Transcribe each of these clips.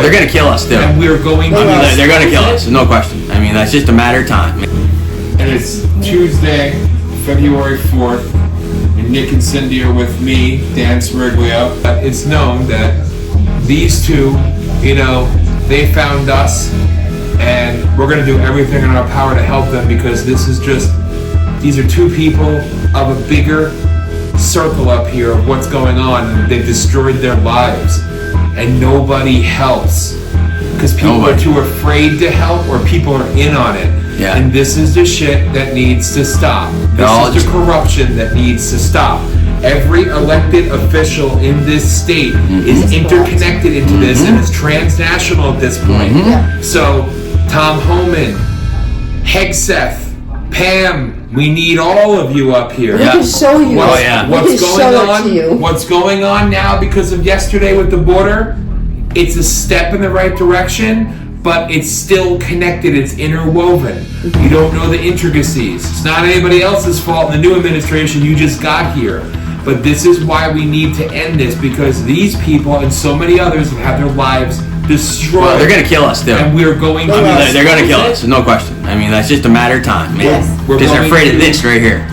they're going to kill us, too. And we're going to... they're going to kill us, no question. I mean, that's just a matter of time. And it's Tuesday, February 4th, and Nick and Cindy are with me, Dan Sriglio. It's known that these two, they found us, and we're going to do everything in our power to help them, because these are two people of a bigger circle up here of what's going on, and they've destroyed their lives, and nobody helps because people are too afraid to help, or people are in on it. Yeah. And this is the shit that needs to stop. This is the corruption that needs to stop. Every elected official in this state is interconnected into this, and it's transnational at this point. So Tom Homan, Hegseth, Pam, we need all of you up here. We can show you. What's going on now because of yesterday with the border? It's a step in the right direction, but it's still connected. It's interwoven. You don't know the intricacies. It's not anybody else's fault in the new administration. You just got here. But this is why we need to end this, because these people and so many others have had their lives destroyed. Well, they're going to kill us, too. And we're going to... they're going to kill us, no question. I mean, that's just a matter of time, man. Because they're afraid of this right here.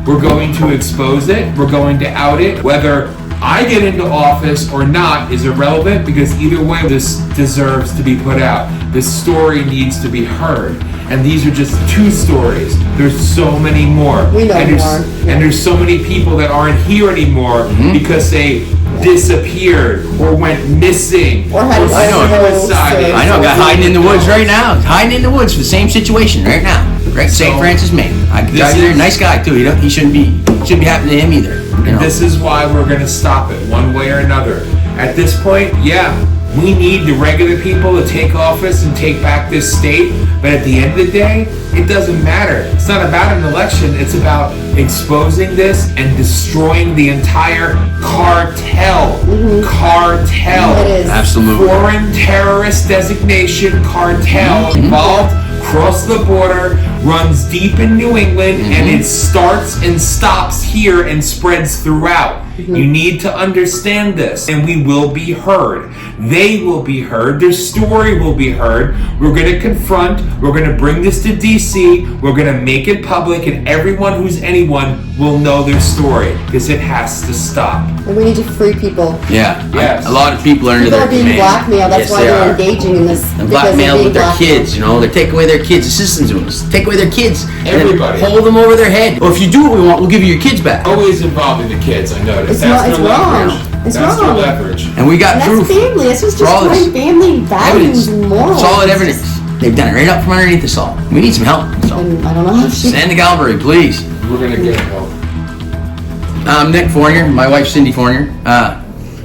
We're going to expose it. We're going to out it. Whether I get into office or not is irrelevant, because either way, this deserves to be put out. This story needs to be heard. And these are just two stories. There's so many more. We know more. And there's so many people that aren't here anymore because they disappeared or went missing or had suicide. I know, got hiding in the woods right now. Hiding in the woods for the same situation right now. Right, St. Francis, Maine. Nice guy too. He shouldn't be happening to him either. And this is why we're going to stop it one way or another. At this point, we need the regular people to take office and take back this state. But at the end of the day, it doesn't matter. It's not about an election. It's about exposing this and destroying the entire cartel. Cartel. Absolutely. Foreign terrorist designation cartel involved. Across the border, runs deep in New England, and it starts and stops here and spreads throughout. You need to understand this, and we will be heard. They will be heard. Their story will be heard. We're going to confront. We're going to bring this to D.C. We're going to make it public, and everyone who's anyone will know their story, because it has to stop. And we need to free people. Yes. A lot of people are under their being blackmailed. That's why they're engaging in this. And blackmailed with their kids. They take away their kids' assistance rooms. Take away their kids. Everybody. And hold them over their head. Well, if you do what we want, we'll give you your kids back. Always involving the kids, I noticed. It's That's their wrong. leverage. It's That's wrong. their leverage. And we got proof. That's family. It's just destroying family values and morals. Solid evidence. They've done it right up from underneath us all. We need some help. So. I don't know how Send the Gallery, please. We're going to get help. I'm Nick Fournier. My wife, Cindy Fournier.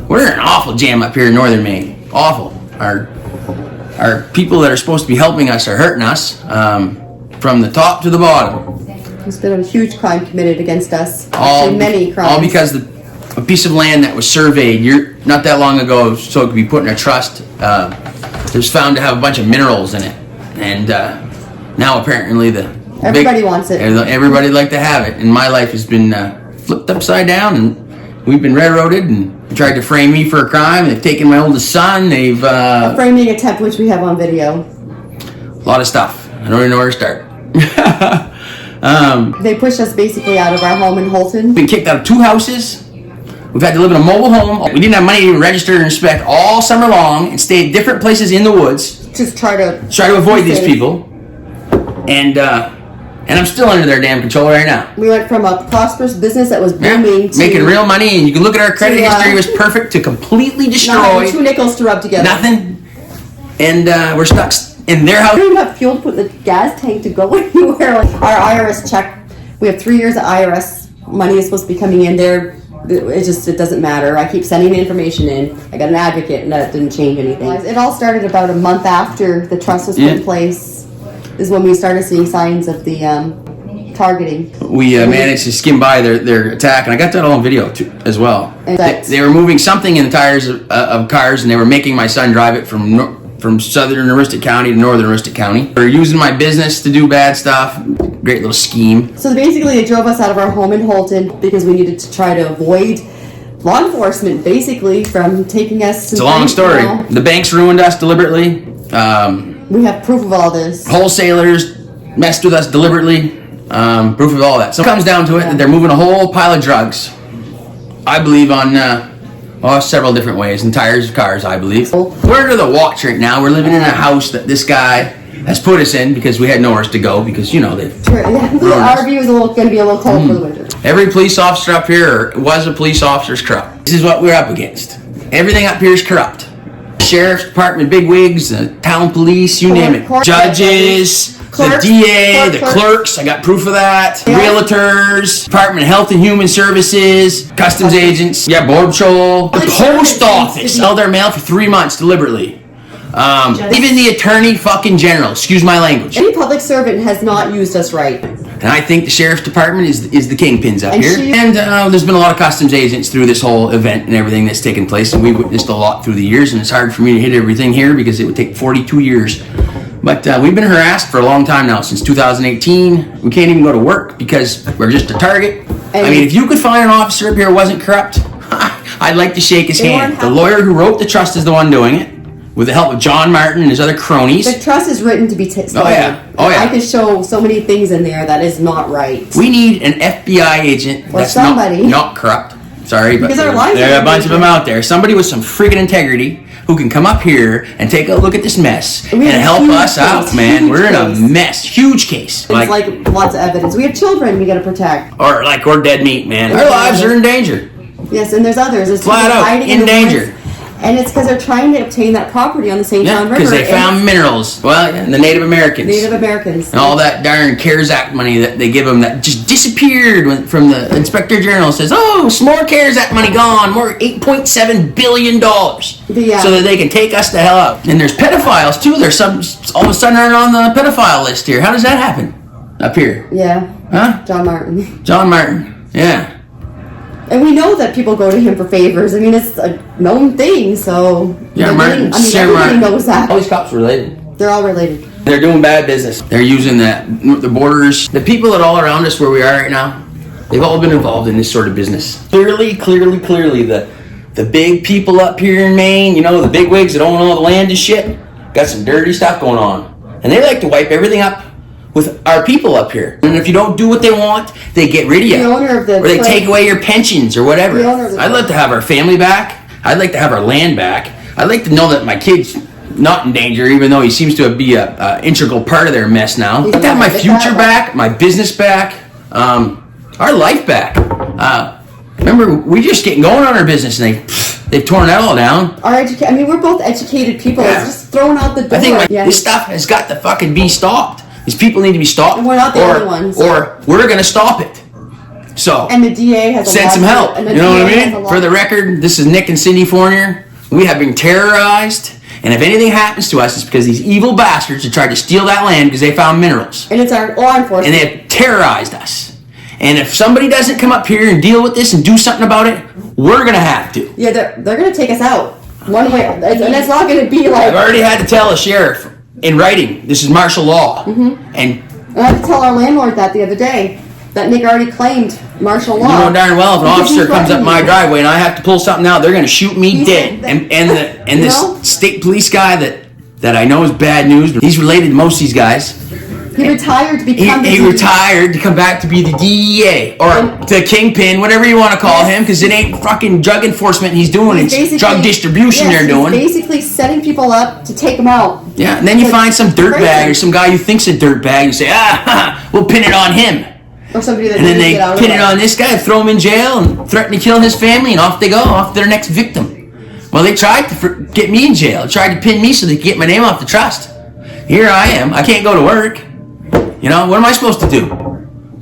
We're in an awful jam up here in Northern Maine. Awful. Our people that are supposed to be helping us are hurting us from the top to the bottom. There's been a huge crime committed against us. Actually, many crimes. All because a piece of land that was surveyed not that long ago, so it could be put in a trust, was found to have a bunch of minerals in it. And now apparently everybody wants it. Everybody would like to have it. And my life has been flipped upside down, and we've been railroaded, and tried to frame me for a crime. They've taken my oldest son. They've a framing attempt, which we have on video. A lot of stuff. I don't even know where to start. They pushed us basically out of our home in Holton. Been kicked out of 2 houses. We've had to live in a mobile home. We didn't have money to register and inspect all summer long, and stay at different places in the woods. Just try to avoid these people. And I'm still under their damn control right now. We went from a prosperous business that was booming to making real money, and you can look at our credit history. It was perfect, to completely destroyed. 2 nickels to rub together. Nothing. And we're stuck in their house. We don't have fuel to put in the gas tank to go anywhere. Our IRS check, we have 3 years of IRS money is supposed to be coming in there. It doesn't matter. I keep sending the information in. I got an advocate, and that didn't change anything. It all started about a month after the trust was put in place, is when we started seeing signs of the targeting. We managed to skim by their attack, and I got that all on video too, as well. They were moving something in the tires of cars, and they were making my son drive it from southern Aroostook County to northern Aroostook County. They were using my business to do bad stuff. Great little scheme. So basically they drove us out of our home in Holton because we needed to try to avoid law enforcement, basically, from taking us. It's a long story. The banks ruined us deliberately. We have proof of all this. Wholesalers messed with us deliberately. Proof of all that. So it comes down to it that they're moving a whole pile of drugs. I believe on several different ways. In tires of cars, I believe. We're under the watch right now. We're living in a house that this guy has put us in because we had nowhere to go because, you know, our view is going to be a little cold for the winter. Every police officer up here was a police officer's corrupt. This is what we're up against. Everything up here is corrupt. Sheriff's Department, bigwigs, the town police, you name it. Judges, clerks, the DA, the clerks, I got proof of that. Yeah. Realtors, Department of Health and Human Services, customs agents, Border Patrol, the post office held their mail for 3 months deliberately. Even the attorney fucking general, excuse my language. Any public servant has not used us right. And I think the sheriff's department is the kingpins up here. And there's been a lot of customs agents through this whole event and everything that's taken place. And we've witnessed a lot through the years. And it's hard for me to hit everything here because it would take 42 years. But we've been harassed for a long time now, since 2018. We can't even go to work because we're just a target. I mean, if you could find an officer up here who wasn't corrupt, I'd like to shake his hand. The lawyer who wrote the trust is the one doing it, with the help of John Martin and his other cronies. The trust is written to be stolen. Oh yeah. I can show so many things in there that is not right. We need an FBI agent that's not corrupt. Sorry, but there are a bunch of them out there. Somebody with some friggin' integrity who can come up here and take a look at this mess and help us out, man. We're in a mess. Huge case. It's like lots of evidence. We have children we got to protect. Or like we're dead meat, man. Our lives are in danger. Yes, and there's others. It's flat out in danger. And it's because they're trying to obtain that property on the St. John River. Because they found minerals. Well, and the Native Americans. And all that darn CARES Act money that they give them that just disappeared from the Inspector General. Says, some more CARES Act money gone. More $8.7 billion. So that they can take us the hell out. And there's pedophiles, too. There's some, all of a sudden, they're on the pedophile list here. How does that happen up here? Yeah. Huh? John Martin. John Martin. Yeah. And we know that people go to him for favors. I mean, it's a known thing, so... Yeah, Martin. Everybody knows that. All these cops are related. They're all related. They're doing bad business. They're using the borders. The people that all around us where we are right now, they've all been involved in this sort of business. Clearly, the big people up here in Maine, you know, the big wigs that own all the land and shit, got some dirty stuff going on. And they like to wipe everything up with our people up here. And if you don't do what they want, they get rid of you. Or they take away your pensions or whatever. I'd like to have our family back. I'd like to have our land back. I'd like to know that my kid's not in danger, even though he seems to be an integral part of their mess now. I'd like to have my future back, my business back, our life back. Remember, we just getting going on our business and they've torn that all down. We're both educated people. Yeah. It's just thrown out the door. I think this stuff has got to fucking be stopped. These people need to be stopped. And we're not the only ones. Or we're going to stop it. So, and the DA has send some help. You know what I mean? For the record, this is Nick and Cindy Fournier. We have been terrorized. And if anything happens to us, it's because these evil bastards have tried to steal that land because they found minerals. And it's our law enforcement. And they have terrorized us. And if somebody doesn't come up here and deal with this and do something about it, we're going to have to. Yeah, they're going to take us out. One way. And it's not going to be like... I've already had to tell a sheriff in writing, this is martial law. Mm-hmm. And I had to tell our landlord that the other day. That Nick already claimed martial law. You know darn well if an officer comes up my driveway and I have to pull something out, they're going to shoot me dead. And this state police guy that I know is bad news, but he's related to most of these guys. He retired to become He retired to come back to be the DEA or the kingpin, whatever you want to call him, because it ain't fucking drug enforcement he's doing. It's drug distribution they're doing. He's basically setting people up to take them out. Yeah, and then you find some dirtbag or some guy you think's a dirtbag and say, we'll pin it on him. Or somebody that and then they pin it on this guy, throw him in jail, and threaten to kill his family, and off they go, off to their next victim. Well, they tried to get me in jail. They tried to pin me so they could get my name off the trust. Here I am. I can't go to work. You know, what am I supposed to do?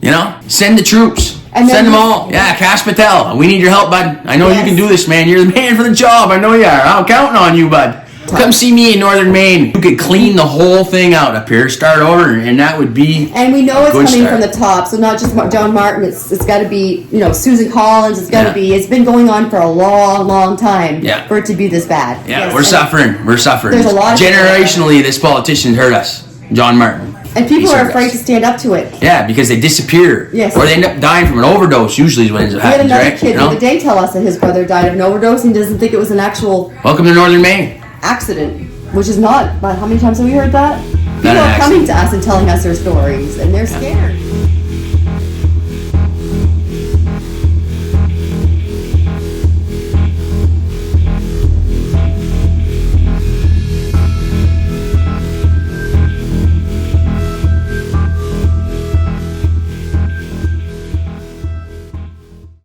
You know, send the troops. Send them all. Yeah, Cash Patel. We need your help, bud. I know you can do this, man. You're the man for the job. I know you are. I'm counting on you, bud. Come see me in Northern Maine. You could clean the whole thing out up here, start over, and that would be. And we know it's coming from the top, so not just John Martin. It's got to be, Susan Collins. It's got to be. It's been going on for a long, long time for it to be this bad. Yeah, we're suffering. We're suffering. There's a lot of generationally, this politician's hurt us. John Martin. And people these are sort of afraid guys. to stand up to it. Yeah, because they disappear. Yes. Or they end up dying from an overdose, usually is what ends up We had happening, another right? kid the other day tell us that his brother died of an overdose and doesn't think it was an actual Welcome to Northern Maine. accident, which is not. But how many times have we heard that? People Not an are coming accident. to us and telling us their stories, and they're scared.